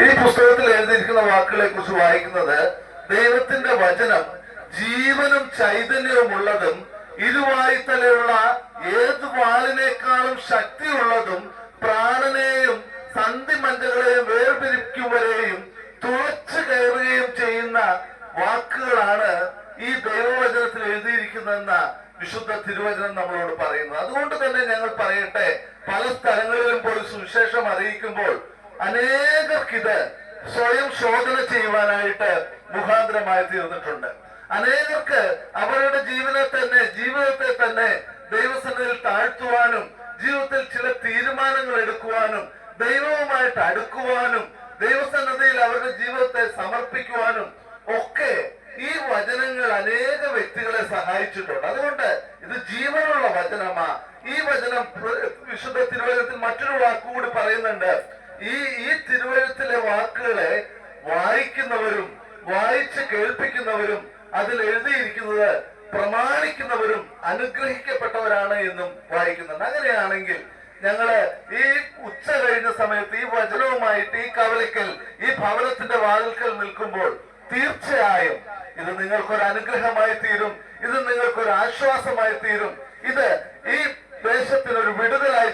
ഈ പുസ്തകത്തിൽ എഴുതിയിരിക്കുന്ന വാക്കുകളെ കുറിച്ച് വായിക്കുന്നത്, ദൈവത്തിന്റെ വചനം ജീവനും ചൈതന്യവും ഉള്ളതും ഇരുവായ്ത്തലയുള്ള ഏത് വാളിനേക്കാളും ശക്തിയുള്ളതും പ്രാണനെയും സന്ധിമഞ്ചകളെയും വേർപിരിക്കും വരെയും തുളച്ചു കയറുകയും ചെയ്യുന്ന വാക്കുകളാണ് ഈ ദൈവവചനത്തിൽ എഴുതിയിരിക്കുന്നതെന്ന വിശുദ്ധ തിരുവചനം നമ്മളോട് പറയുന്നത്. അതുകൊണ്ട് തന്നെ ഞങ്ങൾ പറയട്ടെ, പല സ്ഥലങ്ങളിലും പോയി സുവിശേഷം അറിയിക്കുമ്പോൾ അനേകർക്കിത് സ്വയം ശോധന ചെയ്യുവാനായിട്ട് മുഖാന്തരമായി തീർന്നിട്ടുണ്ട്. അനേകർക്ക് അവരുടെ ജീവിതത്തെ തന്നെ ദൈവസന്നിധിയിൽ താഴ്ത്തുവാനും ജീവിതത്തിൽ ചില തീരുമാനങ്ങൾ എടുക്കുവാനും ദൈവവുമായിട്ട് അടുക്കുവാനും ദൈവസന്നിധിയിൽ അവരുടെ ജീവിതത്തെ സമർപ്പിക്കുവാനും ഒക്കെ ഈ വചനങ്ങൾ അനേക വ്യക്തികളെ സഹായിച്ചിട്ടുണ്ട്. അതുകൊണ്ട് ഇത് ജീവനുള്ള വചനമാ. ഈ വചനം വിശുദ്ധ തിരുവചനത്തിൽ മറ്റൊരു വാക്കുകൂടി പറയുന്നുണ്ട്. ഈ തിരുവചനത്തിലെ വാക്കുകളെ വായിക്കുന്നവരും വായിച്ച് കേൾപ്പിക്കുന്നവരും അതിൽ എഴുതിയിരിക്കുന്നത് പ്രമാണിക്കുന്നവരും അനുഗ്രഹിക്കപ്പെട്ടവരാണ് എന്നും വായിക്കുന്നുണ്ട്. അങ്ങനെയാണെങ്കിൽ ഞങ്ങള് ഈ ഉച്ച കഴിഞ്ഞ സമയത്ത് ഈ വചനവുമായിട്ട് ഈ കവലയ്ക്കൽ ഈ ഭവനത്തിന്റെ വാതിൽക്കൽ നിൽക്കുമ്പോൾ തീർച്ചയായും ഇത് നിങ്ങൾക്കൊരു അനുഗ്രഹമായി തീരും, ഇത് നിങ്ങൾക്കൊരു ആശ്വാസമായി തീരും, ഇത് ഈ ദേശത്തിനൊരു വിടുതലായി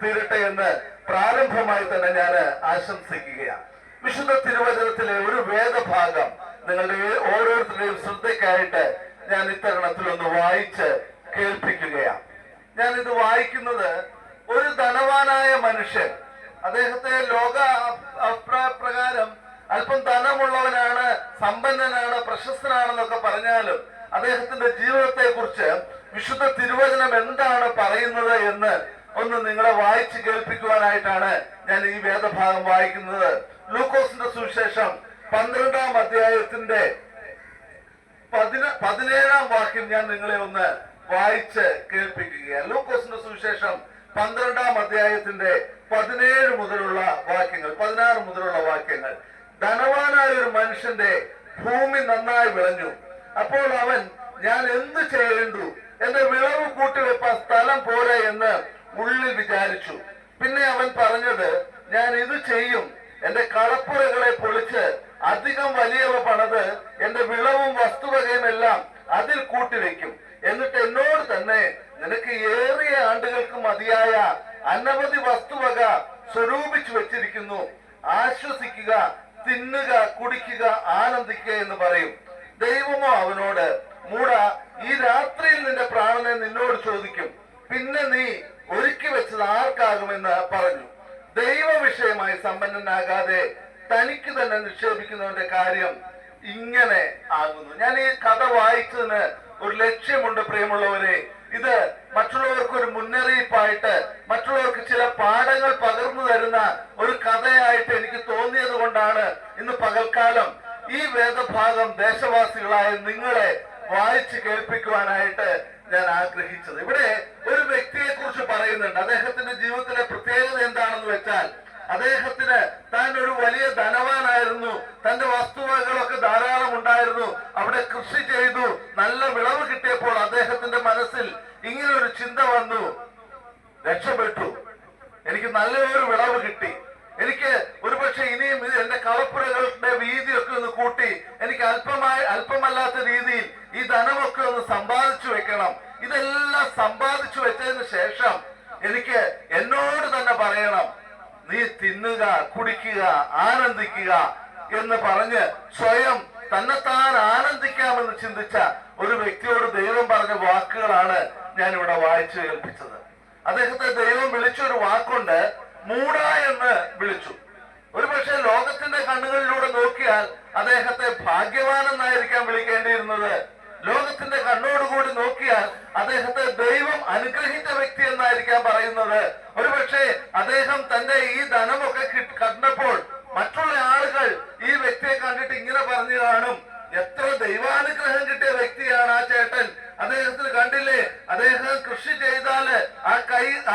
തീരട്ടെ എന്ന് പ്രാരംഭമായി തന്നെ ഞാൻ ആശംസിക്കുകയാണ്. വിശുദ്ധ തിരുവചനത്തിലെ ഒരു വേദഭാഗം നിങ്ങളുടെ ഓരോരുത്തരുടെയും ശ്രദ്ധയ്ക്കായിട്ട് ഞാൻ ഇത്തരണത്തിൽ ഒന്ന് വായിച്ച് കേൾപ്പിക്കുകയാണ്. ഞാൻ ഇത് വായിക്കുന്നത്, ഒരു ധനവാനായ മനുഷ്യൻ, അദ്ദേഹത്തെ ലോക അഭിപ്രായ പ്രകാരം അല്പം ധനമുള്ളവനാണ്, സമ്പന്നനാണ്, പ്രശസ്തനാണെന്നൊക്കെ പറഞ്ഞാലും അദ്ദേഹത്തിന്റെ ജീവിതത്തെ കുറിച്ച് വിശുദ്ധ തിരുവചനം എന്താണ് പറയുന്നത് എന്ന് ഒന്ന് നിങ്ങളെ വായിച്ച് കേൾപ്പിക്കുവാനായിട്ടാണ് ഞാൻ ഈ വേദഭാഗം വായിക്കുന്നത്. ലൂക്കോസിന്റെ സുവിശേഷം 12-ാം അധ്യായത്തിന്റെ 17-ാം വാക്യം ഞാൻ നിങ്ങളെ ഒന്ന് വായിച്ച് കേൾപ്പിക്കുകയാണ്. ലൂക്കോസിന്റെ സുവിശേഷം 12-ാം അധ്യായത്തിന്റെ 17 മുതലുള്ള വാക്യങ്ങൾ, 16 മുതലുള്ള വാക്യങ്ങൾ. ധനവാനായ ഒരു മനുഷ്യന്റെ ഭൂമി നന്നായി വിളഞ്ഞു. അപ്പോൾ അവൻ, ഞാൻ എന്ത് ചെയ്യേണ്ടു, എന്റെ വിളവ് കൂട്ടിവെപ്പാൻ സ്ഥലം പോരെ എന്ന് ഉള്ളിൽ വിചാരിച്ചു. പിന്നെ അവൻ പറഞ്ഞത്, ഞാൻ ഇത് ചെയ്യും, എന്റെ കളപ്പുരകളെ പൊളിച്ച് അധികം വലിയവ പണിത് എന്റെ വിളവും വസ്തുവകയും എല്ലാം അതിൽ കൂട്ടിവെക്കും. എന്നിട്ട് എന്നോട് തന്നെ, നിനക്ക് ഏറിയ ആണ്ടുകൾക്ക് മതിയായ അനവധി വസ്തുവക സ്വരൂപിച്ചു വെച്ചിരിക്കുന്നു, ആശ്വസിക്കുക, തിന്നുക, കുടിക്കുക, ആനന്ദിക്കുക എന്ന് പറയും. ദൈവമോ അവനോട്, മൂട, ഈ രാത്രിയിൽ നിന്റെ പ്രാണനെ നിന്നോട് ചോദിക്കും, പിന്നെ നീ ഒരുക്കി വെച്ചത് ആർക്കാകുമെന്ന് പറഞ്ഞു. ദൈവ വിഷയമായി സമ്പന്നനാകാതെ തനിക്ക് തന്നെ നിക്ഷേപിക്കുന്നവന്റെ കാര്യം ഇങ്ങനെ ആകുന്നു. ഞാൻ ഈ കഥ വായിച്ചതിന് ഒരു ലക്ഷ്യമുണ്ട് പ്രിയമുള്ളവരെ. ഇത് മറ്റുള്ളവർക്ക് ഒരു മുന്നറിയിപ്പായിട്ട്, മറ്റുള്ളവർക്ക് ചില പാഠങ്ങൾ പകർന്നു തരുന്ന ഒരു കഥയായിട്ട് എനിക്ക് തോന്നിയത് കൊണ്ടാണ് ഇന്ന് പകൽക്കാലം ഈ വേദഭാഗം ദേശവാസികളായ നിങ്ങളെ വായിച്ച് കേൾപ്പിക്കുവാനായിട്ട് ഞാൻ ആഗ്രഹിച്ചത്. ഇവിടെ ഒരു വ്യക്തിയെ കുറിച്ച് പറയുന്നുണ്ട്. അദ്ദേഹത്തിന്റെ ജീവിതത്തിലെ പ്രത്യേകത എന്താണെന്ന് വെച്ചാൽ, അദ്ദേഹത്തിന് താൻ ഒരു വലിയ ധനവാനായിരുന്നു, തന്റെ വസ്തുവകകളൊക്കെ ധാരാളം ഉണ്ടായിരുന്നു, അവിടെ കൃഷി ചെയ്തു, നല്ല വിളവ് കിട്ടിയപ്പോൾ അദ്ദേഹത്തിന്റെ മനസ്സിൽ ഇങ്ങനെ ഒരു ചിന്ത വന്നു, രക്ഷപ്പെട്ടു, എനിക്ക് നല്ലൊരു വിളവ് കിട്ടി, എനിക്ക് ഒരുപക്ഷെ ഇനിയും എന്റെ കളപ്പുരകളുടെ വീതിയൊക്കെ ഒന്ന് കൂട്ടി എനിക്ക് അല്പമല്ലാത്ത രീതിയിൽ ഈ ധനമൊക്കെ ഒന്ന് സമ്പാദിച്ചു വെക്കണം. ഇതെല്ലാം സമ്പാദിച്ചു വെച്ചതിന് ശേഷം എനിക്ക് എന്നോട് തന്നെ പറയണം, നീ തിന്നുക, കുടിക്കുക, ആനന്ദിക്കുക എന്ന് പറഞ്ഞ് സ്വയം തന്നെത്താൻ ആനന്ദിക്കാമെന്ന് ചിന്തിച്ച ഒരു വ്യക്തിയോട് ദൈവം പറഞ്ഞ വാക്കുകളാണ് ഞാൻ ഇവിടെ വായിച്ചു കേൾപ്പിച്ചത്. അദ്ദേഹത്തെ ദൈവം വിളിച്ചൊരു വാക്കുണ്ട്, മൂട എന്ന് വിളിച്ചു. ഒരുപക്ഷെ ലോകത്തിന്റെ കണ്ണുകളിലൂടെ നോക്കിയാൽ അദ്ദേഹത്തെ ഭാഗ്യവാനെന്നായിരിക്കാം വിളിക്കേണ്ടിയിരുന്നത്. ലോകത്തിന്റെ കണ്ണോടുകൂടി നോക്കിയാൽ അദ്ദേഹത്തെ ദൈവം അനുഗ്രഹിച്ച വ്യക്തി എന്നായിരിക്കാം പറയുന്നത്. ഒരുപക്ഷെ അദ്ദേഹം തന്റെ ഈ ധനമൊക്കെ കണ്ടപ്പോൾ മറ്റുള്ള ആളുകൾ ഈ വ്യക്തിയെ കണ്ടിട്ട് ഇങ്ങനെ പറഞ്ഞു കാണും, എത്ര ദൈവാനുഗ്രഹം കിട്ടിയ വ്യക്തിയാണ് ആ ചേട്ടൻ, അദ്ദേഹത്തിന് കണ്ടില്ലേ, അദ്ദേഹം കൃഷി ചെയ്താല്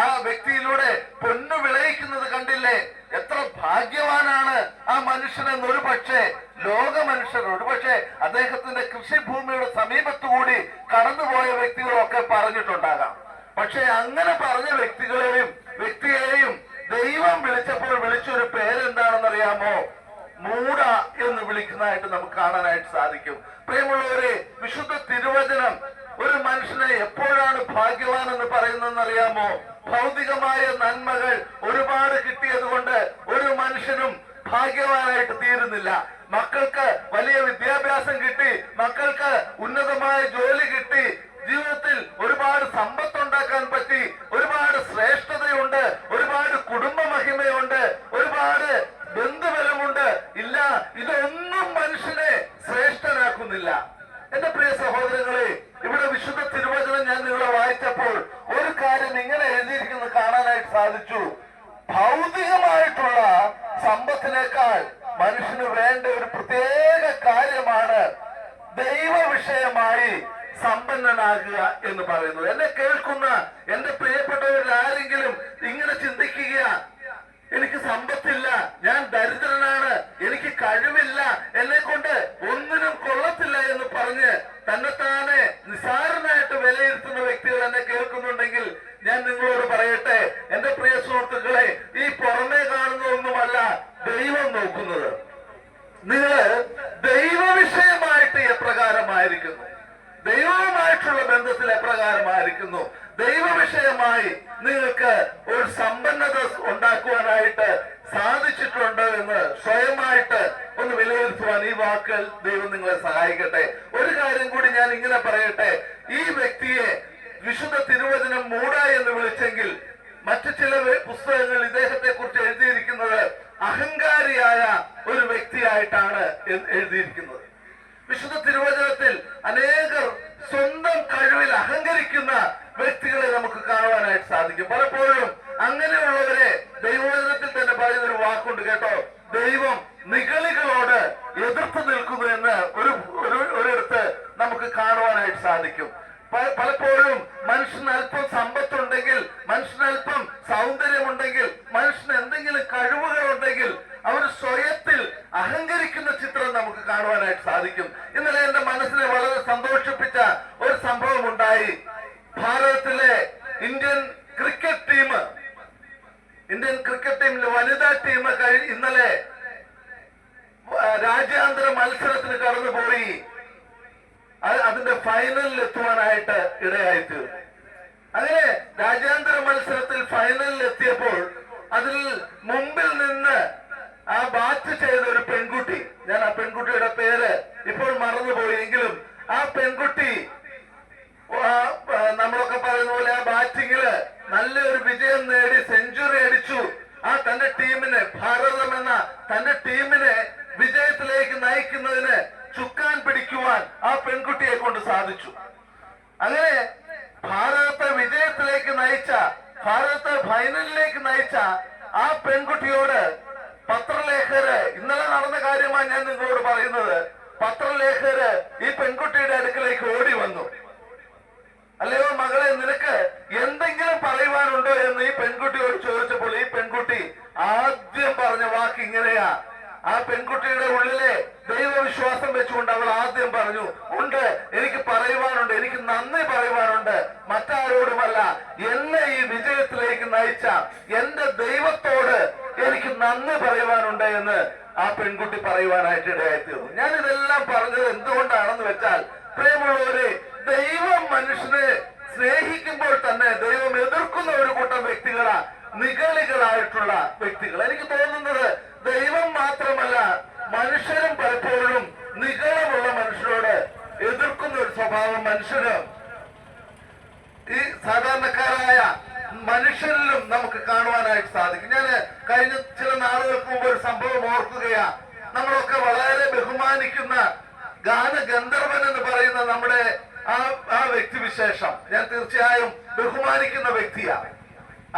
ആ വ്യക്തിയിലൂടെ പൊന്നു വിളയിക്കുന്നത് കണ്ടില്ലേ, എത്ര ഭാഗ്യവാനാണ് ആ മനുഷ്യനെന്ന് ഒരു പക്ഷേ ലോക മനുഷ്യർ, ഒരുപക്ഷെ അദ്ദേഹത്തിന്റെ കൃഷിഭൂമിയുടെ സമീപത്തുകൂടി കടന്നുപോയ വ്യക്തികളൊക്കെ പറഞ്ഞിട്ടുണ്ടാകാം. പക്ഷെ അങ്ങനെ പറഞ്ഞ വ്യക്തിയെയും ദൈവം വിളിച്ചപ്പോൾ വിളിച്ചൊരു പേരെന്താണെന്നറിയാമോ? വിളിക്കുന്നതായിട്ട് നമുക്ക് കാണാനായിട്ട് സാധിക്കും. പ്രിയമുള്ളവരെ, വിശുദ്ധ തിരുവചനം ഒരു മനുഷ്യനെ എപ്പോഴാണ് ഭാഗ്യവാൻ എന്ന് പറയുന്നതെന്ന് അറിയാമോ? ഭൗതികമായ നന്മകൾ ഒരുപാട് കിട്ടിയത് കൊണ്ട് ഒരു മനുഷ്യനും ഭാഗ്യവാനായിട്ട് തീരുന്നില്ല. മക്കൾക്ക് വലിയ വിദ്യാഭ്യാസം കിട്ടി, മക്കൾക്ക് ഉന്നതമായ ജോലി കിട്ടി, ജീവിതത്തിൽ ഒരുപാട് സമ്പത്തുണ്ടാക്കാൻ പറ്റി, ഒരുപാട് ശ്രേഷ്ഠതയുണ്ട്, ഒരുപാട് കുടുംബ മഹിമയുണ്ട്, ഒരുപാട് ബന്ധുബലമുണ്ട്. ഇല്ല, ഇതൊന്നും മനുഷ്യനെ ശ്രേഷ്ഠനാക്കുന്നില്ല. എന്റെ പ്രിയ സഹോദരങ്ങളെ, ഇവിടെ വിശുദ്ധ തിരുവചനം ഞാൻ നിങ്ങളെ വായിച്ചപ്പോൾ ഒരു കാര്യം ഇങ്ങനെ എഴുതിയിരിക്കുന്നത് കാണാനായിട്ട് സാധിച്ചു. ഭൗതികമായിട്ടുള്ള സമ്പത്തിനേക്കാൾ മനുഷ്യന് വേണ്ട ഒരു പ്രത്യേക കാര്യമാണ് ദൈവ വിഷയമായി സമ്പന്നനാകുക എന്ന് പറയുന്നത്. എന്നെ കേൾക്കുന്ന എന്റെ പ്രിയപ്പെട്ടവരിൽ ആരെങ്കിലും ഇങ്ങനെ ചിന്തിക്കുക, എനിക്ക് സമ്പത്തില്ല, ഞാൻ ദരിദ്രനാണ്, എനിക്ക് കഴിവില്ല, എന്നെ കൊണ്ട് ഒന്നിനും കൊള്ളത്തില്ല എന്ന് പറഞ്ഞ് തന്നെത്താനെ നിസാരനായിട്ട് വിലയിരുത്തുന്ന വ്യക്തികൾ എന്നെ കേൾക്കുന്നുണ്ടെങ്കിൽ ഞാൻ നിങ്ങളോട് പറയട്ടെ, എന്റെ പ്രിയ സുഹൃത്തുക്കളെ, ഈ പുറമേ കാണുന്നതൊന്നുമല്ല ദൈവം നോക്കുന്നത്. നിങ്ങള് ദൈവവിഷയമായിട്ട് എപ്രകാരമായിരിക്കുന്നു, ദൈവവുമായിട്ടുള്ള ബന്ധത്തിൽ എപ്രകാരമായിരിക്കുന്നു, ദൈവവിഷയമായി നിങ്ങൾക്ക് ഒരു സമ്പന്നത ഉണ്ടാക്കുവാനായിട്ട് സാധിച്ചിട്ടുണ്ട് എന്ന് സ്വയമായിട്ട് ഒന്ന് വിലയിരുത്തുവാൻ ഈ വാക്കുകൾ ദൈവം നിങ്ങളെ സഹായിക്കട്ടെ. ഒരു കാര്യം കൂടി ഞാൻ ഇങ്ങനെ പറയട്ടെ, ഈ വ്യക്തിയെ വിശുദ്ധ തിരുവചനം മൂഢ എന്ന് വിളിച്ചെങ്കിൽ മറ്റു ചില പുസ്തകങ്ങൾ ഇദ്ദേഹത്തെ കുറിച്ച് എഴുതിയിരിക്കുന്നത് അഹങ്കാരിയായ ഒരു വ്യക്തിയായിട്ടാണ് എഴുതിയിരിക്കുന്നത്. വിശുദ്ധ തിരുവചനത്തിൽ അനേകർ സ്വന്തം കഴിവിൽ അഹങ്കരിക്കുന്ന വ്യക്തികളെ നമുക്ക് കാണുവാനായിട്ട് സാധിക്കും. പലപ്പോഴും അങ്ങനെയുള്ളവരെ ദൈവവചനത്തിൽ തന്നെ പറയുന്ന ഒരു വാക്കുണ്ട് കേട്ടോ, ദൈവം നിഗളികളോട് എതിർത്ത് നിൽക്കുന്നു എന്ന് ഒരിടത്ത് നമുക്ക് കാണുവാനായിട്ട് സാധിക്കും. പലപ്പോഴും മനുഷ്യന് അല്പം സമ്പത്തുണ്ടെങ്കിൽ, മനുഷ്യന് അല്പം സൗന്ദര്യമുണ്ടെങ്കിൽ, മനുഷ്യന് എന്തെങ്കിലും കഴിവുകൾ ഉണ്ടെങ്കിൽ അവർ സ്വയത്തിൽ അഹങ്കരിക്കുന്ന ചിത്രം നമുക്ക് കാണുവാനായിട്ട് സാധിക്കും. ഇന്നലെ എന്റെ മനസ്സിനെ വളരെ സന്തോഷിപ്പിച്ച ഒരു സംഭവം ഉണ്ടായി. ഭാരതത്തിലെ ഇന്ത്യൻ ക്രിക്കറ്റ് ടീമിലെ വനിതാ ടീം ഇന്നലെ രാജ്യാന്തര മത്സരത്തിന് കടന്നുപോയി അതിന്റെ ഫൈനലിൽ എത്തുവാനായിട്ട് ഇടയായിത്തീർന്നു. അങ്ങനെ രാജ്യാന്തര മത്സരത്തിൽ ഫൈനലിൽ എത്തിയപ്പോൾ അതിൽ മുമ്പിൽ നിന്ന് ആ ബാറ്റ് ചെയ്ത ഒരു പെൺകുട്ടി, ഞാൻ ആ പെൺകുട്ടിയുടെ പേര് ഇപ്പോൾ മറന്നുപോയെങ്കിലും ആ പെൺകുട്ടി നമ്മളൊക്കെ പറയുന്ന പോലെ ആ ബാറ്റിങ്ങില് നല്ലൊരു വിജയം നേടി സെഞ്ചുറി അടിച്ചു. ആ തന്റെ ടീമിനെ, ഭാരതം എന്ന തന്റെ ടീമിനെ വിജയത്തിലേക്ക് നയിക്കുന്നതിന് ചുക്കാൻ പിടിക്കുവാൻ ആ പെൺകുട്ടിയെ കൊണ്ട് സാധിച്ചു. അങ്ങനെ ഭാരതത്തെ വിജയത്തിലേക്ക് നയിച്ച, ഭാരതത്തെ ഫൈനലിലേക്ക് നയിച്ച ആ പെൺകുട്ടിയോട് പത്രലേഖകര്, ഇന്നലെ നടന്ന കാര്യമാണ് ഞാൻ നിങ്ങളോട് പറയുന്നത്, പത്രലേഖകര് ഈ പെൺകുട്ടിയുടെ അടുക്കലേക്ക് ഓടി വന്നു. അല്ലയോ മകളെ, നിനക്ക് എന്തെങ്കിലും പറയുവാനുണ്ടോ എന്ന് ഈ പെൺകുട്ടിയോട് ചോദിച്ചപ്പോൾ ഈ പെൺകുട്ടി ആദ്യം പറഞ്ഞ വാക്ക് ഇങ്ങനെയാ. ആ പെൺകുട്ടിയുടെ ഉള്ളിലെ ദൈവവിശ്വാസം വെച്ചുകൊണ്ട് അവൾ ആദ്യം പറഞ്ഞു, ഉണ്ട്, എനിക്ക് പറയുവാനുണ്ട്, എനിക്ക് നന്ദി പറയുവാനുണ്ട്, മറ്റാരോടുമല്ല, എന്നെ ഈ വിജയത്തിലേക്ക് നയിച്ച എന്റെ ദൈവത്തോട് എനിക്ക് നന്ദി പറയുവാനുണ്ട് എന്ന് ആ പെൺകുട്ടി പറയുവാനായിട്ട് ഇടയായിത്തീർന്നു. ഞാൻ ഇതെല്ലാം പറഞ്ഞത് എന്തുകൊണ്ടാണെന്ന് വെച്ചാൽ, പ്രിയമുള്ളവരെ, ദൈവം മനുഷ്യനെ സ്നേഹിക്കുമ്പോൾ തന്നെ ദൈവം എതിർക്കുന്ന ഒരു കൂട്ടം വ്യക്തികളാ നിഗളികളായിട്ടുള്ള വ്യക്തികൾ. എനിക്ക് തോന്നുന്നത് ദൈവം മാത്രമല്ല, മനുഷ്യരും പലപ്പോഴും നിഗളമുള്ള മനുഷ്യരോട് എതിർക്കുന്ന ഒരു സ്വഭാവം മനുഷ്യന്, ഈ സാധാരണക്കാരായ മനുഷ്യരിലും നമുക്ക് കാണുവാനായിട്ട് സാധിക്കും. ഞാൻ കഴിഞ്ഞ ചില നാളുകൾക്ക് മുമ്പ് ഒരു സംഭവം ഓർക്കുകയാ. നമ്മളൊക്കെ വളരെ ബഹുമാനിക്കുന്ന ഗാനഗന്ധർവൻ എന്ന് പറയുന്ന നമ്മുടെ ആ വ്യക്തിവിശേഷം ഞാൻ തീർച്ചയായും ബഹുമാനിക്കുന്ന വ്യക്തിയാണ്.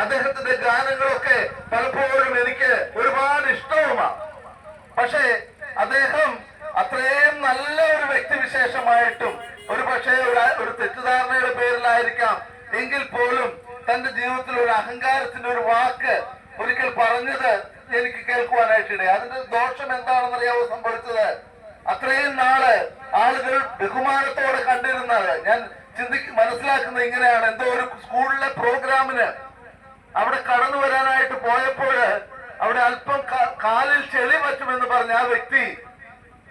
അദ്ദേഹത്തിന്റെ ഗാനങ്ങളൊക്കെ പലപ്പോഴും എനിക്ക് ഒരുപാട് ഇഷ്ടവുമാണ്. പക്ഷേ അദ്ദേഹം അത്രയും നല്ല ഒരു വ്യക്തിവിശേഷമായിട്ടും ഒരു പക്ഷേ ഒരു തെറ്റിദ്ധാരണയുടെ പേരിലായിരിക്കാം എങ്കിൽ പോലും തന്റെ ജീവിതത്തിൽ ഒരു അഹങ്കാരത്തിന്റെ ഒരു വാക്ക് ഒരിക്കൽ പറഞ്ഞത് എനിക്ക് കേൾക്കുവാനായിട്ടിടയായി. അതിന്റെ ദോഷം എന്താണെന്നറിയാവോ സംഭവിച്ചത്? അത്രയും നാള് ആളുകൾ ബഹുമാനത്തോടെ കണ്ടിരുന്നത് ഞാൻ മനസ്സിലാക്കുന്നത് ഇങ്ങനെയാണ്. എന്തോ ഒരു സ്കൂളിലെ പ്രോഗ്രാമിന് അവിടെ കടന്നു വരാനായിട്ട് പോയപ്പോൾ അവിടെ അല്പം കാലിൽ ചെളി പറ്റുമെന്ന് പറഞ്ഞ ആ വ്യക്തി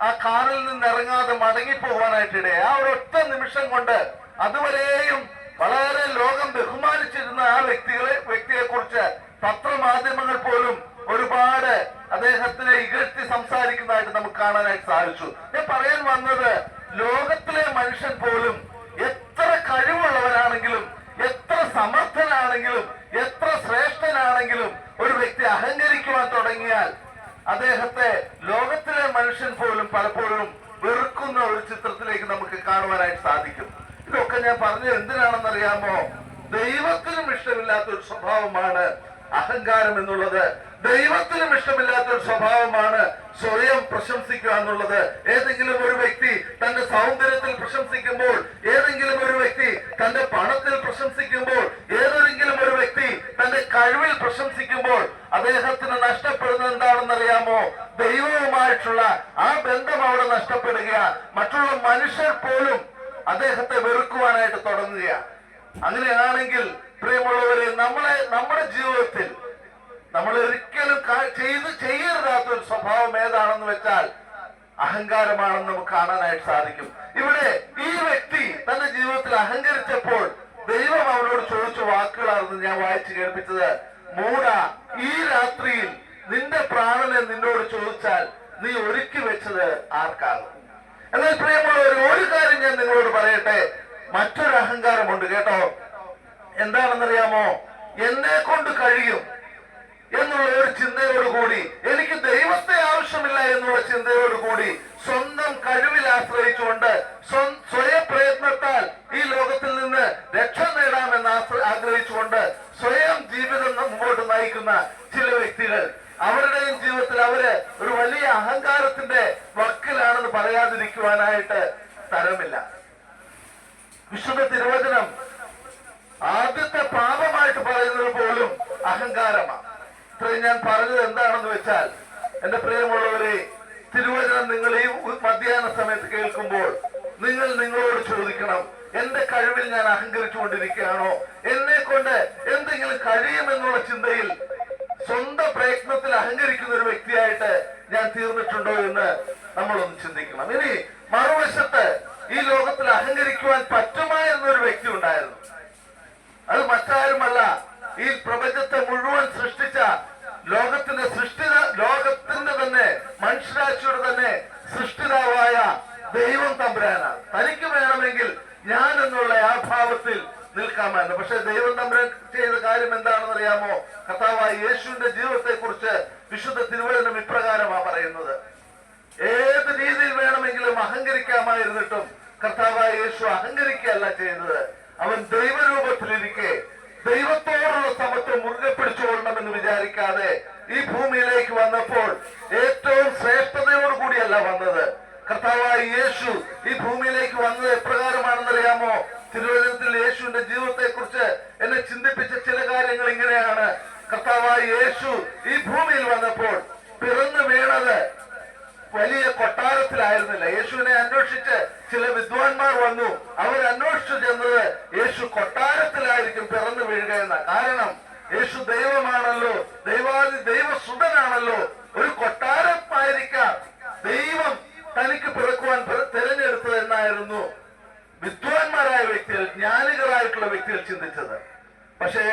ആ കാറിൽ നിന്ന് ഇറങ്ങാതെ മടങ്ങിപ്പോകാനായിട്ടിടയെ ആ ഒരൊറ്റ നിമിഷം കൊണ്ട് അതുവരെയും വളരെ ലോകം ബഹുമാനിച്ചിരുന്ന ആ വ്യക്തിയെ കുറിച്ച് പത്രമാധ്യമങ്ങൾ പോലും ഒരുപാട് അദ്ദേഹത്തിനെ ഇകഴ്ത്തി സംസാരിക്കുന്നതായിട്ട് നമുക്ക് കാണാനായിട്ട് സാധിച്ചു. ഞാൻ പറയാൻ വന്നത്, ലോകത്തിലെ മനുഷ്യൻ പോലും എത്ര കഴിവുള്ളവരാണെങ്കിലും, എത്ര സമർത്ഥനാണെങ്കിലും, എത്ര ശ്രേഷ്ഠനാണെങ്കിലും ഒരു വ്യക്തി അഹങ്കരിക്കുവാൻ തുടങ്ങിയാൽ അദ്ദേഹത്തെ ലോകത്തിലെ മനുഷ്യൻ പോലും പലപ്പോഴും വെറുക്കുന്ന ഒരു ചിത്രത്തിലേക്ക് നമുക്ക് കാണുവാനായിട്ട് സാധിക്കും. ഇതൊക്കെ ഞാൻ പറഞ്ഞത് എന്തിനാണെന്നറിയാമോ? ദൈവത്തിനും ഇഷ്ടമില്ലാത്ത ഒരു സ്വഭാവമാണ് അഹങ്കാരം എന്നുള്ളത്. ദൈവത്തിനും ഇഷ്ടമില്ലാത്ത ഒരു സ്വഭാവമാണ് സ്വയം പ്രശംസിക്കുക എന്നുള്ളത്. ഏതെങ്കിലും ഒരു വ്യക്തി തന്റെ സൗന്ദര്യത്തിൽ പ്രശംസിക്കുമ്പോൾ, ഏതെങ്കിലും ഒരു വ്യക്തി തന്റെ പണത്തിൽ പ്രശംസിക്കുമ്പോൾ, ഏതെങ്കിലും ഒരു വ്യക്തി തന്റെ കഴിവിൽ പ്രശംസിക്കുമ്പോൾ അദ്ദേഹത്തിന് നഷ്ടപ്പെടുന്നത് എന്താണെന്നറിയാമോ? ദൈവവുമായിട്ടുള്ള ആ ബന്ധം അവിടെ നഷ്ടപ്പെടുക. മറ്റുള്ള മനുഷ്യർ പോലും അദ്ദേഹത്തെ വെറുക്കുവാനായിട്ട് തുടങ്ങുക. അങ്ങനെയാണെങ്കിൽ പ്രിയമുള്ളവരെ, നമ്മുടെ ജീവിതത്തിൽ നമ്മൾ ഒരിക്കലും ചെയ്യരുതാത്ത ഒരു സ്വഭാവം ഏതാണെന്ന് വെച്ചാൽ അഹങ്കാരമാണെന്ന് നമുക്ക് കാണാനായിട്ട് സാധിക്കും. ഇവിടെ ഈ വ്യക്തി തന്റെ ജീവിതത്തിൽ അഹങ്കരിച്ചപ്പോൾ ദൈവം അവനോട് ചോദിച്ച വാക്കുകളായിരുന്നു ഞാൻ വായിച്ചു കേൾപ്പിച്ചത്. മൂഢ, ഈ രാത്രിയിൽ നിന്റെ പ്രാണനെ നിന്നോട് ചോദിച്ചാൽ നീ ഒരുക്കി വെച്ചത് ആർക്കാകും? എന്നാൽ പ്രിയമുള്ളവർ, ഒരു കാര്യം ഞാൻ നിങ്ങളോട് പറയട്ടെ. മറ്റൊരു അഹങ്കാരമുണ്ട് കേട്ടോ. എന്താണെന്നറിയാമോ? എന്നെ കൊണ്ട് കഴിയും എന്നുള്ള ഒരു ചിന്തയോടുകൂടി, എനിക്ക് ദൈവത്തെ ആവശ്യമില്ല എന്നുള്ള ചിന്തയോടുകൂടി, സ്വന്തം കഴിവിൽ ആശ്രയിച്ചുകൊണ്ട്, സ്വയം പ്രയത്നത്താൽ ഈ ലോകത്തിൽ നിന്ന് രക്ഷ നേടാമെന്ന് ആഗ്രഹിച്ചുകൊണ്ട് സ്വയം ജീവിതം മുമ്പോട്ട് നയിക്കുന്ന ചില വ്യക്തികൾ, അവരുടെയും ജീവിതത്തിൽ അവര് ഒരു വലിയ അഹങ്കാരത്തിന്റെ വക്കിലാണെന്ന് പറയാതിരിക്കുവാനായിട്ട് തരമില്ല. വിശുദ്ധ തിരുവചനം ആദ്യത്തെ പാപമായിട്ട് പറയുന്നത് പോലും അഹങ്കാരമാണ്. ഇത്രയും ഞാൻ പറഞ്ഞത് എന്താണെന്ന് വെച്ചാൽ, എന്റെ പ്രിയമുള്ളവരെ, തിരുവചനം നിങ്ങൾ ഈ മധ്യാഹ്ന സമയത്ത് കേൾക്കുമ്പോൾ നിങ്ങളോട് ചോദിക്കണം, എന്റെ കഴിവിൽ ഞാൻ അഹങ്കരിച്ചുകൊണ്ടിരിക്കുകയാണോ? എന്നെ കൊണ്ട് എന്തെങ്കിലും കഴിയുമെന്നുള്ള ചിന്തയിൽ സ്വന്തം പ്രയത്നത്തിൽ അഹങ്കരിക്കുന്ന ഒരു വ്യക്തിയായിട്ട് ഞാൻ തീർന്നിട്ടുണ്ടോ എന്ന് നമ്മളൊന്ന് ചിന്തിക്കണം. ഇനി മറുവശത്ത് ഈ ലോകത്തിൽ അഹങ്കരിക്കുവാൻ പറ്റുമായിരുന്ന ഒരു വ്യക്തി ഉണ്ടായിരുന്നു. അത് മറ്റാരുമല്ല, ഈ പ്രപഞ്ചത്തെ മുഴുവൻ സൃഷ്ടിച്ച ലോകത്തിന്റെ തന്നെ മനുഷ്യരാശിയുടെ തന്നെ സൃഷ്ടിതാവായ ദൈവം തമ്പുരാനാണ്. തനിക്ക് വേണമെങ്കിൽ ഞാൻ എന്നുള്ള ആ ഭാവത്തിൽ നിൽക്കാമായിരുന്നു. പക്ഷെ ദൈവം തമ്പുരാൻ ചെയ്ത കാര്യം എന്താണെന്ന് അറിയാമോ? കർത്താവായ യേശുവിന്റെ ജീവിതത്തെ കുറിച്ച് വിശുദ്ധ തിരുവചനം ഇപ്രകാരമാണ് പറയുന്നത്. ഏത് രീതിയിൽ വേണമെങ്കിലും അഹങ്കരിക്കാമായിരുന്നിട്ടും കർത്താവായ യേശു അഹങ്കരിക്കുകയല്ല ചെയ്തത്. അവൻ ദൈവരൂപത്തിലിരിക്കെ ദൈവത്തോടുള്ള സമത്വം മുറുകെ പിടിച്ചുകൊള്ളണമെന്ന് വിചാരിക്കാതെ ഈ ഭൂമിയിലേക്ക് വന്നപ്പോൾ ഏറ്റവും ശ്രേഷ്ഠതയോടുകൂടിയല്ല വന്നത്. കർത്താവായ യേശു ഈ ഭൂമിയിലേക്ക് വന്നത് എപ്രകാരമാണെന്നറിയാമോ? തിരുവചനത്തിൽ യേശുവിന്റെ ജീവിതത്തെ കുറിച്ച് എന്നെ ചിന്തിപ്പിച്ച ചില കാര്യങ്ങൾ ഇങ്ങനെയാണ്. കർത്താവായ യേശു ഈ ഭൂമിയിൽ വന്നപ്പോൾ പിറന്നു വീണത് വലിയ കൊട്ടാരത്തിലായിരുന്നില്ല. യേശുവിനെ അന്വേഷിച്ച് ചില വിദ്വാൻമാർ വന്നു. അവർ അന്വേഷിച്ചു ചെന്നത് യേശു കൊട്ടാരത്തിലായിരിക്കും പിറന്നു വീഴുക എന്ന. കാരണം യേശു ദൈവമാണല്ലോ, ദൈവസുതനാണല്ലോ. ഒരു കൊട്ടാരമായിരിക്കാം ദൈവം തനിക്ക് പിറക്കുവാൻ തിരഞ്ഞെടുത്തത് എന്നായിരുന്നു വിദ്വാൻമാരായ വ്യക്തികൾ, ജ്ഞാനികളായിട്ടുള്ള വ്യക്തികൾ ചിന്തിച്ചത്. പക്ഷേ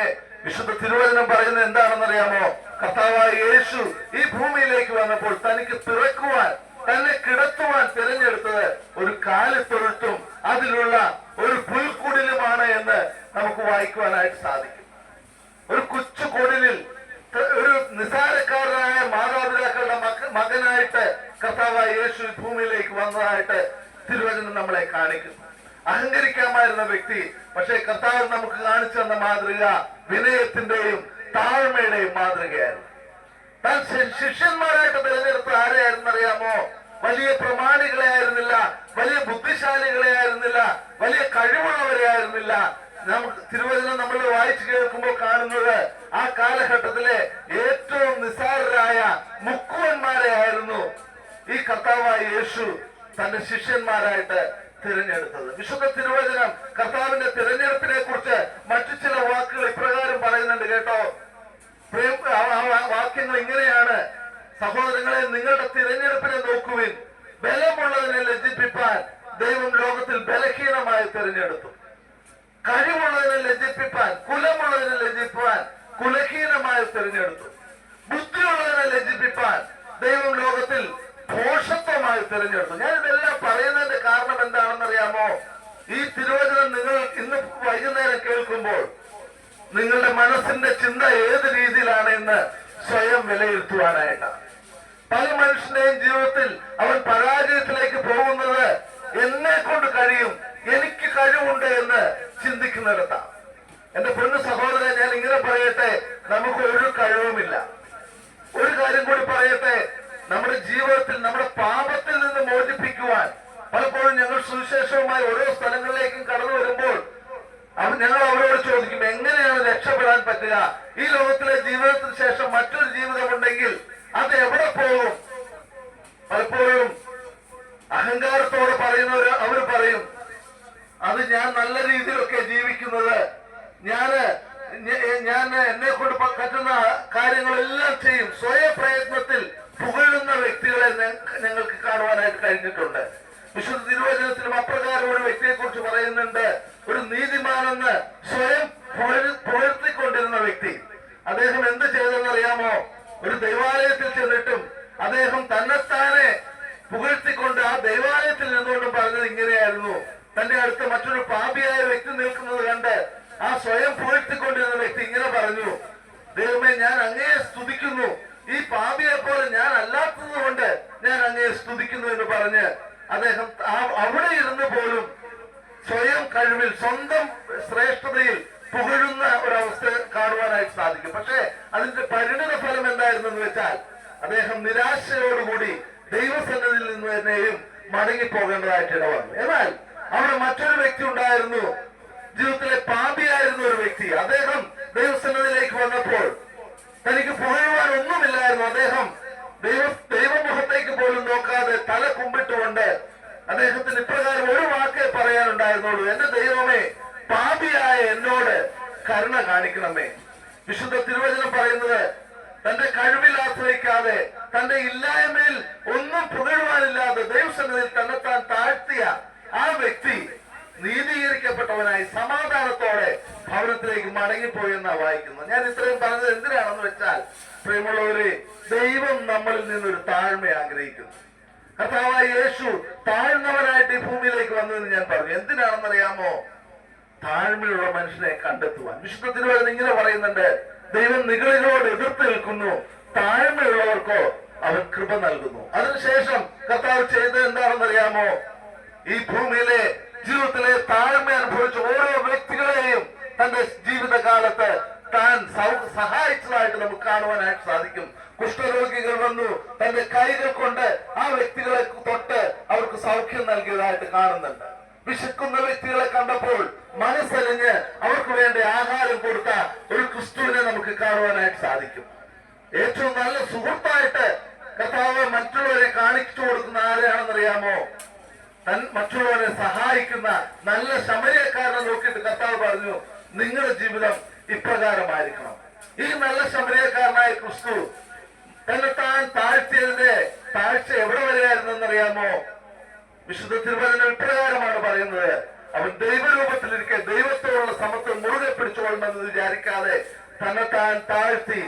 വിശുദ്ധ തിരുവചനം പറയുന്നത് എന്താണെന്നറിയാമോ? കർത്താവായ യേശു ഈ ഭൂമിയിലേക്ക് വന്നപ്പോൾ തനിക്ക് പിറക്കുവാൻ, തന്നെ കിടത്തുവാൻ തിരഞ്ഞെടുത്തത് ഒരു കാലിത്തൊഴുത്തും അതിലുള്ള ഒരു പുൽക്കുടിലുമാണ് എന്ന് നമുക്ക് വായിക്കുവാനായിട്ട് സാധിക്കും. ഒരു കൊച്ചു കുടിലിൽ ഒരു നിസാരക്കാരനായ മാതാപിതാക്കളുടെ മകനായിട്ട് കർത്താവായ യേശു ഭൂമിയിലേക്ക് വന്നതായിട്ട് തിരുവചനം നമ്മളെ കാണിക്കുന്നു. അഹങ്കരിക്കാമായിരുന്ന വ്യക്തി, പക്ഷേ കർത്താവ് നമുക്ക് കാണിച്ചു തന്ന മാതൃക വിനയത്തിന്റെയും താഴ്മയുടെയും മാതൃകയായിരുന്നു. താൻ ശിഷ്യന്മാരായിട്ട് തിരഞ്ഞെടുത്ത ആരെയായിരുന്നു അറിയാമോ? വലിയ പ്രമാണികളെ ആയിരുന്നില്ല, വലിയ ബുദ്ധിശാലികളെ ആയിരുന്നില്ല, വലിയ കഴിവുള്ളവരെ ആയിരുന്നില്ല. നമുക്ക് തിരുവചനം നമ്മൾ വായിച്ചു കേൾക്കുമ്പോൾ കാണുന്നത് ആ കാലഘട്ടത്തിലെ ഏറ്റവും നിസ്സാരരായ മുക്കുവന്മാരെ ആയിരുന്നു ഈ കർത്താവായ യേശു തന്റെ ശിഷ്യന്മാരായിട്ട് തിരഞ്ഞെടുത്തത്. വിശുദ്ധ തിരുവചനം കർത്താവിന്റെ തിരഞ്ഞെടുപ്പിനെ കുറിച്ച് മറ്റു ചില വാക്കുകൾ ഇപ്രകാരം പറയുന്നുണ്ട് കേട്ടോ. വാക്യങ്ങൾ ഇങ്ങനെയാണ്: സഹോദരങ്ങളെ, നിങ്ങളുടെ തിരഞ്ഞെടുപ്പിനെ നോക്കുവിൻ. ബലമുള്ളതിനെ ലജ്ജിപ്പിക്കാൻ ദൈവം ലോകത്തിൽ ബലഹീനമായി തിരഞ്ഞെടുത്തു. കഴിവുള്ളതിനെ ലജ്ജിപ്പിക്കാൻ, കുലമുള്ളതിനെ ലജ്ജിപ്പാൻ കുലഹീനമായി തിരഞ്ഞെടുത്തു. ബുദ്ധിയുള്ളതിനെ ലജ്ജിപ്പിക്കാൻ ദൈവം ലോകത്തിൽ ഭോഷത്വമായി തിരഞ്ഞെടുത്തു. ഞാൻ ഇതെല്ലാം പറയുന്നതിന്റെ കാരണം എന്താണെന്നറിയാമോ? ഈ തിരുവചനം നിങ്ങൾ ഇന്ന് വൈകുന്നേരം കേൾക്കുമ്പോൾ നിങ്ങളുടെ മനസ്സിന്റെ ചിന്ത ഏത് രീതിയിലാണ് എന്ന് സ്വയം വിലയിരുത്തുവാനായിട്ടാണ്. പല മനുഷ്യന്റെയും ജീവിതത്തിൽ അവൻ പരാജയത്തിലേക്ക് പോകുന്നത് എന്നെ കൊണ്ട് കഴിയും, എനിക്ക് കഴിവുണ്ട് എന്ന് ചിന്തിക്കുന്നിടത്താണ്. എന്റെ പൊന്നു സഹോദരൻ, ഞാൻ ഇങ്ങനെ പറയട്ടെ, നമുക്ക് ഒരു കഴിവുമില്ല. ഒരു കാര്യം കൂടി പറയട്ടെ, നമ്മുടെ ജീവിതത്തിൽ നമ്മുടെ പാപത്തിൽ നിന്ന് മോചിപ്പിക്കുവാൻ പലപ്പോഴും ഞങ്ങൾ സുവിശേഷവുമായി ഓരോ സ്ഥലങ്ങളിലേക്കും കടന്നു വരുമ്പോൾ ഞങ്ങൾ അവരോട് ചോദിക്കും, എങ്ങനെയാണ് രക്ഷപ്പെടാൻ പറ്റുക? ഈ ലോകത്തിലെ ജീവിതത്തിന് ശേഷം മറ്റൊരു ജീവിതമുണ്ടെങ്കിൽ അത് എവിടെ പോകും? പലപ്പോഴും അഹങ്കാരത്തോടെ പറയുന്നവർ അവർ പറയും, അത് ഞാൻ നല്ല രീതിയിലൊക്കെ ജീവിക്കുന്നത്, ഞാൻ എന്നെ കൊണ്ട് പറ്റുന്ന കാര്യങ്ങളെല്ലാം ചെയ്യും. സ്വയം പ്രയത്നത്തിൽ പുകഴുന്ന വ്യക്തികളെ ഞങ്ങൾക്ക് കാണുവാനായിട്ട് കഴിഞ്ഞിട്ടുണ്ട്. വിശുദ്ധ തിരുവചനത്തിലും അപ്രകാരം ഒരു വ്യക്തിയെ കുറിച്ച് പറയുന്നുണ്ട്. ഒരു നീതിമാനെന്ന് സ്വയം പുകഴ്ത്തിക്കൊണ്ടിരുന്ന വ്യക്തി. അദ്ദേഹം എന്ത് ചെയ്തെന്നറിയാമോ? ഒരു ദൈവാലയത്തിൽ ചെന്നിട്ടും അദ്ദേഹം തന്നെത്താനെ പുകഴ്ത്തിക്കൊണ്ട് ആ ദൈവാലയത്തിൽ നിന്നുകൊണ്ട് പറഞ്ഞത് ഇങ്ങനെയായിരുന്നു. തന്റെ അടുത്ത് മറ്റൊരു പാപിയായ വ്യക്തി നിൽക്കുന്നത് കണ്ട് ആ സ്വയം പുകഴ്ത്തിക്കൊണ്ടിരുന്ന വ്യക്തി ഇങ്ങനെ പറഞ്ഞു, ദൈവമേ, ഞാൻ അങ്ങയെ സ്തുതിക്കുന്നു, ഈ പാപിയെ പോലെ ഞാൻ അല്ലാത്തത് കൊണ്ട് ഞാൻ അങ്ങയെ സ്തുതിക്കുന്നു എന്ന് പറഞ്ഞ് അദ്ദേഹം അവിടെ ഇരുന്ന് പോലും സ്വയം കഴിവിൽ, സ്വന്തം ശ്രേഷ്ഠതയിൽ പുകഴുന്ന ഒരവസ്ഥ കാണുവാനായിട്ട് സാധിക്കും. പക്ഷേ അതിന്റെ പരിണിത ഫലം എന്തായിരുന്നു എന്ന് വെച്ചാൽ അദ്ദേഹം നിരാശയോടുകൂടി ദൈവസന്നിധിയിൽ നിന്ന് തന്നെയും മടങ്ങിപ്പോകേണ്ടതായിട്ട് ഇടവന്നു. എന്നാൽ അവിടെ മറ്റൊരു വ്യക്തി ഉണ്ടായിരുന്നു, ജീവിതത്തിലെ പാപിയായിരുന്ന ഒരു വ്യക്തി. അദ്ദേഹം ദൈവസന്നിധിയിലേക്ക് വന്നപ്പോൾ തനിക്ക് പുകഴുവാൻ ഒന്നുമില്ലായിരുന്നു. അദ്ദേഹം ദൈവമുഖത്തേക്ക് പോലും നോക്കാതെ തല കുമ്പിട്ടുകൊണ്ട് അദ്ദേഹത്തിന് ഇപ്രകാരം ഒരു വാക്കേ പറയാനുണ്ടായിരുന്നുള്ളൂ, എന്റെ ദൈവമേ, പാപിയായ എന്നോട് കരുണ കാണിക്കണമേ. വിശുദ്ധ തിരുവചനം പറയുന്നത്, തന്റെ കഴിവിൽ ആശ്രയിക്കാതെ, തന്റെ ഇല്ലായ്മയിൽ ഒന്നും പുകഴുവാനില്ലാതെ ദൈവസന്നിധിയിൽ തന്നെത്താൻ താഴ്ത്തിയ ആ വ്യക്തി നീതീകരിക്കപ്പെട്ടവനായി സമാധാനത്തോടെ ഭവനത്തിലേക്ക് മടങ്ങിപ്പോയി എന്നാ വായിക്കുന്നത്. ഞാൻ ഇത്രയും പറഞ്ഞത് എന്തിനാണെന്ന് വെച്ചാൽ, പ്രിയമുള്ളവരെ, ദൈവം നമ്മളിൽ നിന്നൊരു താഴ്മ ആഗ്രഹിക്കുന്നു. കർത്താവായ യേശു താഴ്ന്നവനായിട്ട് ഈ ഭൂമിയിലേക്ക് വന്നതെന്ന് ഞാൻ പറഞ്ഞു. എന്തിനാണെന്നറിയാമോ? താഴ്മയുള്ള മനുഷ്യനെ കണ്ടെത്തുവാൻ. വിശുദ്ധ തിരുവചനം ഇങ്ങനെ പറയുന്നുണ്ട്, ദൈവം നിഗളികളോട് എതിർത്ത് നിൽക്കുന്നു, താഴ്മയുള്ളവർക്കോ അവൻ കൃപ നൽകുന്നു. അതിനുശേഷം കർത്താവ് ചെയ്തത് എന്താണെന്നറിയാമോ? ഈ ഭൂമിയിലെ ജീവിതത്തിലെ താഴ്മ അനുഭവിച്ച ഓരോ വ്യക്തികളെയും തന്റെ ജീവിതകാലത്ത് താൻ സഹായിച്ചതായിട്ട് നമുക്ക് കാണുവാനായിട്ട് സാധിക്കും. കുഷ്ഠരോഗികൾ വന്നു തന്റെ കൈകൾ കൊണ്ട് ആ വ്യക്തികളെ തൊട്ട് അവർക്ക് സൗഖ്യം നൽകിയതായിട്ട് കാണുന്നുണ്ട്. വിശക്കുന്ന വ്യക്തികളെ കണ്ടപ്പോൾ മനസ്സലിഞ്ഞ് അവർക്ക് വേണ്ട ആഹാരം കൊടുത്ത ഒരു ക്രിസ്തുവിനെ നമുക്ക് കാണുവാനായിട്ട് സാധിക്കും. ഏറ്റവും നല്ല സുഹൃത്തായിട്ട് കർത്താവ് മറ്റുള്ളവരെ കാണിച്ചു കൊടുക്കുന്ന ആരെയാണെന്നറിയാമോ? മറ്റുള്ളവരെ സഹായിക്കുന്ന നല്ല ശമരിയക്കാരനെ നോക്കിയിട്ട് കർത്താവ് പറഞ്ഞു, നിങ്ങളുടെ ജീവിതം ഇപ്രകാരമായിരിക്കണം. ഈ നല്ല ശമരിയക്കാരനായ ക്രിസ്തു തന്നെ താൻ താഴ്ത്തിയതിന്റെ താഴ്ച എവിടെ വരെയായിരുന്നെന്നറിയാമോ? വിശുദ്ധ തിരുവചനം ഇപ്രകാരമാണ് പറയുന്നത്, അവൻ ദൈവരൂപത്തിലിരിക്കെ ദൈവത്തോടുള്ള സമത്വം മുറുകെ പിടിച്ചുകൊള്ളണമെന്ന് വിചാരിക്കാതെ തന്നെ താൻ താഴ്ത്തി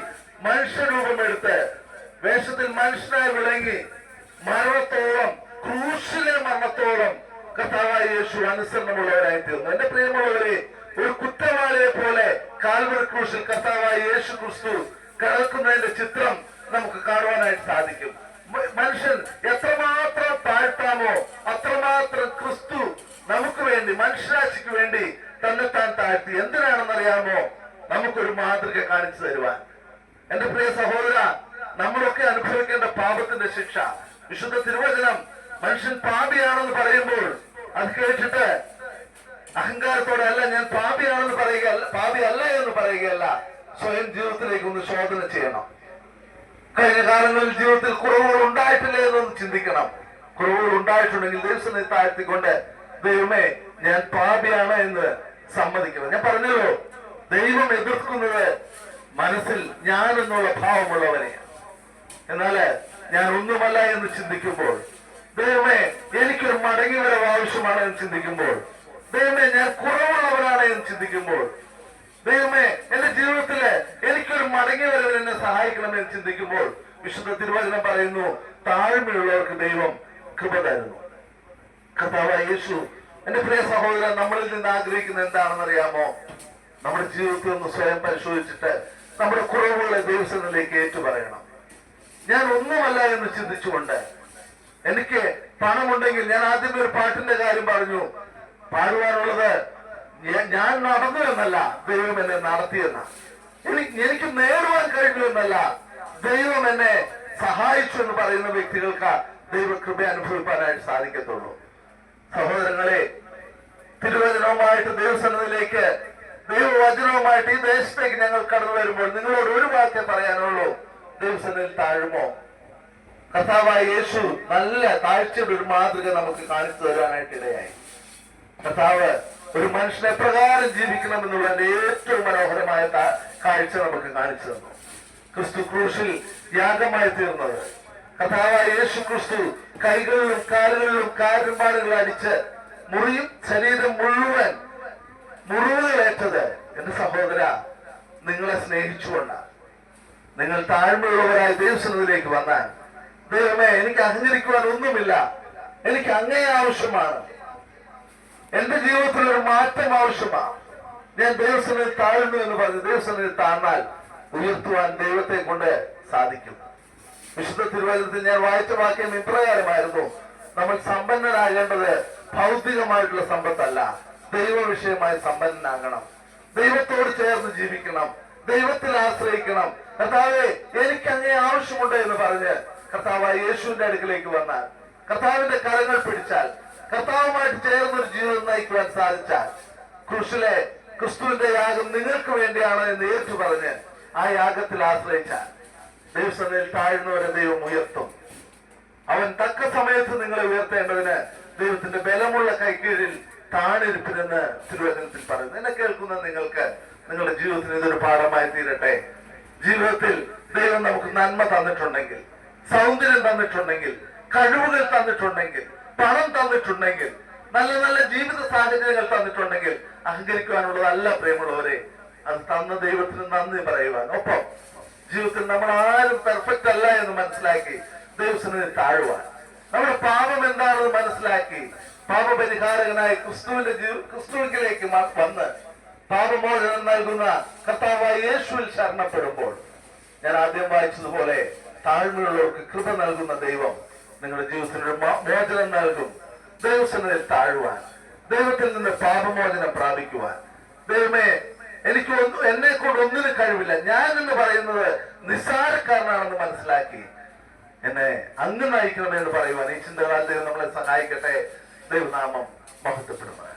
മനുഷ്യരൂപമെടുത്ത് വേഷത്തിൽ മനുഷ്യനായി വിളങ്ങി മരണത്തോളം, ക്രൂശിലെ മരണത്തോളം കർത്താവായ യേശു അനുസരണമുള്ളവരായി തീർന്നു. എന്റെ പ്രിയമുള്ളവരെ, ഒരു കുറ്റവാളിയെ പോലെ കാൽവരി ക്രൂശിൽ കർത്താവായ യേശു ക്രിസ്തു കിടക്കുന്നതിന്റെ ചിത്രം നമുക്ക് കാണുവാനായിട്ട് സാധിക്കും. മനുഷ്യൻ എത്രമാത്രം താഴ്ത്താമോ അത്രമാത്രം ക്രിസ്തു നമുക്ക് വേണ്ടി, മനുഷ്യരാശിക്ക് വേണ്ടി തന്നെത്താൻ താഴ്ത്തി. എന്തിനാണെന്നറിയാമോ? നമുക്കൊരു മാതൃക കാണിച്ചു തരുവാൻ. എന്റെ പ്രിയ സഹോദര, നമ്മളൊക്കെ അനുഭവിക്കേണ്ട പാപത്തിന്റെ ശിക്ഷ. വിശുദ്ധ തിരുവചനം മനുഷ്യൻ പാപിയാണെന്ന് പറയുമ്പോൾ അത് കേട്ടിട്ട് അഹങ്കാരത്തോടെ അല്ല, ഞാൻ പാപിയാണെന്ന് പറയുകയല്ല, പാപി അല്ല എന്ന് പറയുകയല്ല, സ്വയം ജീവിതത്തിലേക്ക് ഒന്ന് ശോധന ചെയ്യണം. കഴിഞ്ഞ കാലങ്ങളിൽ ജീവിതത്തിൽ കുറവുകൾ ഉണ്ടായിട്ടില്ലേ എന്നൊന്ന് ചിന്തിക്കണം. കുറവുകൾ ഉണ്ടായിട്ടുണ്ടെങ്കിൽ ദൈവത്തിനെ താഴ്ത്തിക്കൊണ്ട്, ദൈവമേ, ഞാൻ പാപിയാണ് എന്ന് സമ്മതിക്കണം. ഞാൻ പറഞ്ഞല്ലോ, ദൈവം എതിർക്കുന്നത് മനസ്സിൽ ഞാൻ എന്നുള്ള ഭാവമുള്ളവനെ. എന്നാല് ഞാൻ ഒന്നുമല്ല എന്ന് ചിന്തിക്കുമ്പോൾ ദൈവമേ എനിക്കൊരു മടങ്ങി വരവ് ആവശ്യമാണ് എന്ന് ചിന്തിക്കുമ്പോൾ, ദൈവമേ ഞാൻ കുറവുള്ളവരാണ് എന്ന് ചിന്തിക്കുമ്പോൾ, ദൈവമേ എന്റെ ജീവിതത്തില് എനിക്കൊരു മടങ്ങി വരവിൽ എന്നെ സഹായിക്കണമെന്ന് ചിന്തിക്കുമ്പോൾ, വിശുദ്ധ തിരുവചനം പറയുന്നു, താഴ്മയുള്ളവർക്ക് ദൈവം കൃപ തരുന്നു. കർത്താവായ യേശു, എന്റെ പ്രിയ സഹോദരൻ, നമ്മളിൽ നിന്ന് ആഗ്രഹിക്കുന്നത് എന്താണെന്ന് അറിയാമോ? നമ്മുടെ ജീവിതത്തിൽ ഒന്ന് സ്വയം പരിശോധിച്ചിട്ട് നമ്മുടെ കുറവുകളെ ദൈവസന്നിധിയിലേക്ക് ഏറ്റുപറയണം. ഞാൻ ഒന്നുമല്ല എന്ന് ചിന്തിച്ചുകൊണ്ട്, എനിക്ക് പണമുണ്ടെങ്കിൽ, ഞാൻ ആദ്യമേ ഒരു പാട്ടിന്റെ കാര്യം പറഞ്ഞു, പാടുവാനുള്ളത് ഞാൻ നടന്നു എന്നല്ല, ദൈവം എന്നെ നടത്തിയെന്ന. എനിക്ക് നേടുവാൻ കഴിഞ്ഞു എന്നല്ല, ദൈവം എന്നെ സഹായിച്ചു എന്ന് പറയുന്ന വ്യക്തികൾക്ക് ദൈവകൃപ അനുഭവിക്കാനായിട്ട് സാധിക്കത്തുള്ളൂ. സഹോദരങ്ങളെ, തിരുവചനവുമായിട്ട് ദൈവസന്നിധിയിലേക്ക്, ദൈവവചനവുമായിട്ട് ഈ ദേശത്തേക്ക് ഞങ്ങൾ കടന്നു വരുമ്പോൾ നിങ്ങളോട് ഒരു വാക്യം പറയാനുള്ളൂ. ദൈവസന്നിധിയിൽ താഴുമോ? കർത്താവായ യേശു നല്ല താഴ്ചയുടെ ഒരു മാതൃക നമുക്ക് കാണിച്ചു തരാനായിട്ട് ഇടയായി. കർത്താവ് ഒരു മനുഷ്യനെ എപ്രകാരം ജീവിക്കണം എന്നുള്ളതിന്റെ ഏറ്റവും മനോഹരമായ കാഴ്ച നമുക്ക് കാണിച്ചു തന്നു. ക്രിസ്തു ക്രൂശിൽ യാഗമായി തീർന്നത്, കർത്താവായ യേശു ക്രിസ്തു കൈകളിലും കാലുകളിലും കാരുമ്പാടുകൾ അടിച്ച് മുറിയും ശരീരം മുഴുവൻ മുറിവുകളേറ്റത് എന്റെ സഹോദര നിങ്ങളെ സ്നേഹിച്ചുകൊണ്ടാണ്. നിങ്ങൾ താഴ്മയുള്ളവരായി ദൈവസന്നിധിയിലേക്ക് വന്നാൽ, ദൈവമേ എനിക്ക് അഹങ്കരിക്കുവാൻ ഒന്നുമില്ല, എനിക്ക് അങ്ങയെ ആവശ്യമാണ്, എന്റെ ജീവിതത്തിൽ ഒരു മാറ്റം ആവശ്യമാണ്, ഞാൻ ദൈവസന്നിധിയിൽ താഴ്ന്നു എന്ന് പറഞ്ഞ് ദൈവസന്നിധിയിൽ താഴ്ന്നാൽ ഉയർത്തുവാൻ ദൈവത്തെ കൊണ്ട് സാധിക്കും. വിശുദ്ധ തിരുവചനത്തിൽ ഞാൻ വായിച്ച വാക്യം ഇപ്രകാരമായിരുന്നു, നമ്മൾ സമ്പന്നരാകേണ്ടത് ഭൗതികമായിട്ടുള്ള സമ്പത്തല്ല, ദൈവ വിഷയമായി സമ്പന്നനാകണം, ദൈവത്തോട് ചേർന്ന് ജീവിക്കണം, ദൈവത്തിൽ ആശ്രയിക്കണം. കർത്താവേ എനിക്ക് അങ്ങേ ആവശ്യമുണ്ട് എന്ന് പറഞ്ഞ് കർത്താവായ യേശുവിന്റെ അടുക്കിലേക്ക് വന്നാൽ, കർത്താവിന്റെ കരങ്ങൾ പിടിച്ചാൽ, കർത്താവുമായിട്ട് ചേർന്നൊരു ജീവിതം നയിക്കുവാൻ സാധിച്ചാൽ, ക്രൂശിലെ ക്രിസ്തുവിന്റെ യാഗം നിങ്ങൾക്ക് വേണ്ടിയാണ് എന്ന് ഏറ്റു പറഞ്ഞ് ആ യാഗത്തിൽ ആശ്രയിച്ചാൽ ദൈവസന്നിധിയിൽ താഴ്ന്നവരെ ദൈവം ഉയർത്തും. അവൻ തക്ക സമയത്ത് നിങ്ങളെ ഉയർത്തേണ്ടതിന് ദൈവത്തിന്റെ ബലമുള്ള കൈക്കീഴിൽ താണിരിപ്പിനെന്ന് തിരുവചനത്തിൽ പറയുന്നു. എന്നെ കേൾക്കുന്ന നിങ്ങൾക്ക് നിങ്ങളുടെ ജീവിതത്തിന് ഇതൊരു പാഠമായി തീരട്ടെ. ജീവിതത്തിൽ ദൈവം നമുക്ക് നന്മ തന്നിട്ടുണ്ടെങ്കിൽ, സൗന്ദര്യം തന്നിട്ടുണ്ടെങ്കിൽ, കഴിവുകൾ തന്നിട്ടുണ്ടെങ്കിൽ, പണം തന്നിട്ടുണ്ടെങ്കിൽ, നല്ല നല്ല ജീവിത സാഹചര്യങ്ങൾ തന്നിട്ടുണ്ടെങ്കിൽ അഹങ്കരിക്കുവാനുള്ളതല്ല പ്രിയമുള്ളവരെ. അത് തന്ന ദൈവത്തിന് നന്ദി പറയുവാൻ, ഒപ്പം ജീവിതത്തിൽ നമ്മൾ ആരും പെർഫെക്റ്റ് അല്ല എന്ന് മനസ്സിലാക്കി ദൈവത്തിന് താഴുവാൻ, നമ്മുടെ പാപം എന്താണെന്ന് മനസ്സിലാക്കി പാപപരിഹാരകനായ ക്രിസ്തുവിലേക്ക് വന്ന് പാപമോചനം നൽകുന്ന കർത്താവായ യേശുവിൽ ശരണപ്പെടുമ്പോൾ, ഞാൻ ആദ്യം വായിച്ചതുപോലെ താഴ്മയുള്ളവർക്ക് കൃപ നൽകുന്ന ദൈവം നിങ്ങളുടെ ജീവിതത്തിനൊരു മോചനം നൽകും. ദൈവസന്നിധിയിൽ താഴുവാൻ, ദൈവത്തിൽ നിന്ന് പാപമോചനം പ്രാപിക്കുവാൻ. ദൈവമേ എനിക്ക് എന്നെ കൊണ്ട് ഒന്നിനും കഴിവില്ല, ഞാൻ എന്ന് പറയുന്നത് നിസ്സാരക്കാരനാണെന്ന് മനസ്സിലാക്കി എന്നെ അങ്ങ് നയിക്കണമെന്ന് പറയുവാൻ ഈ ചിന്തകാലത്ത് നമ്മളെ സഹായിക്കട്ടെ. ദൈവനാമം മഹത്വപ്പെടുന്നത്.